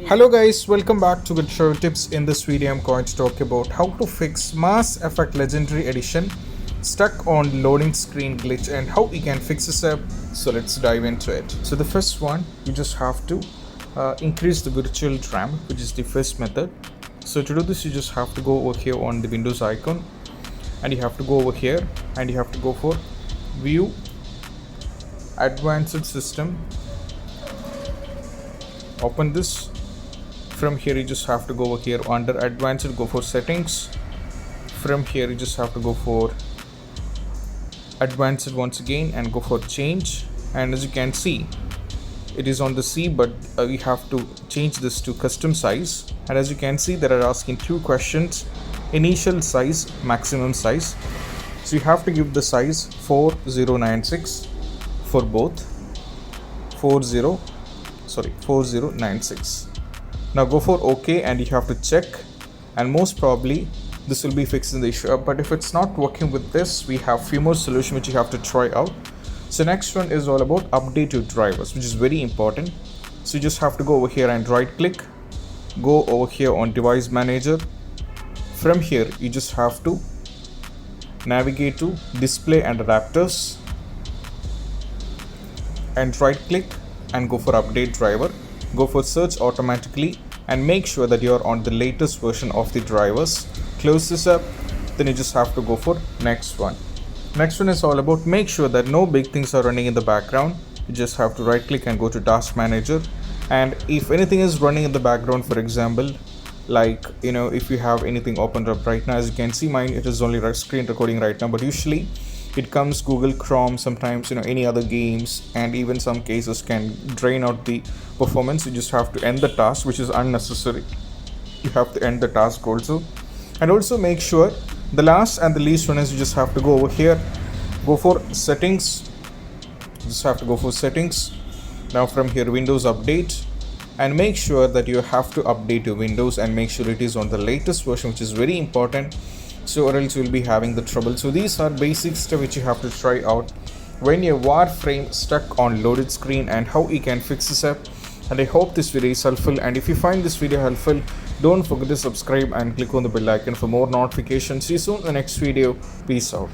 Hello guys, welcome back to Good Show Tips. In this video I'm going to talk about how to fix Mass Effect Legendary Edition stuck on loading screen glitch and how we can fix this up. So let's dive into it. So the first one, you just have to increase the virtual RAM, which is the first method. So to do this you just have to go over here on the Windows icon and you have to go over here and you have to go for View, Advanced System. Open this. From here you just have to go over here under advanced, go for settings. From here you just have to go for advanced once again and go for change, and as you can see it is on the C, but we have to change this to custom size. And as you can see they are asking two questions: initial size, maximum size. So you have to give the size 4096 for both 4096. Now go for OK and you have to check, and most probably this will be fixing the issue. But if it's not working with this, we have few more solutions which you have to try out. So next one is all about update your drivers, which is very important. So you just have to go over here and right click, go over here on device manager. From here you just have to navigate to display and adapters and right click and go for update driver. Go for search automatically and make sure that you are on the latest version of the drivers. Close this up, then you just have to go for next one. Next one is all about make sure that no big things are running in the background. You just have to right click and go to task manager, and if anything is running in the background, for example like if you have anything opened up right now, as you can see mine, it is only screen recording right now, but usually it comes Google Chrome, sometimes any other games, and even some cases can drain out the performance. You just have to end the task, which is unnecessary. You have to end the task also. And also make sure the last and the least one is you just have to go over here, go for settings. You just have to go for settings. Now from here Windows Update, and make sure that you have to update your Windows and make sure it is on the latest version, which is very important. So or else you will be having the trouble. So these are basic stuff which you have to try out when your Warframe stuck on loaded screen and how you can fix this up. And I hope this video is helpful, and if you find this video helpful, don't forget to subscribe and click on the bell icon for more notifications. See you soon in the next video. Peace out.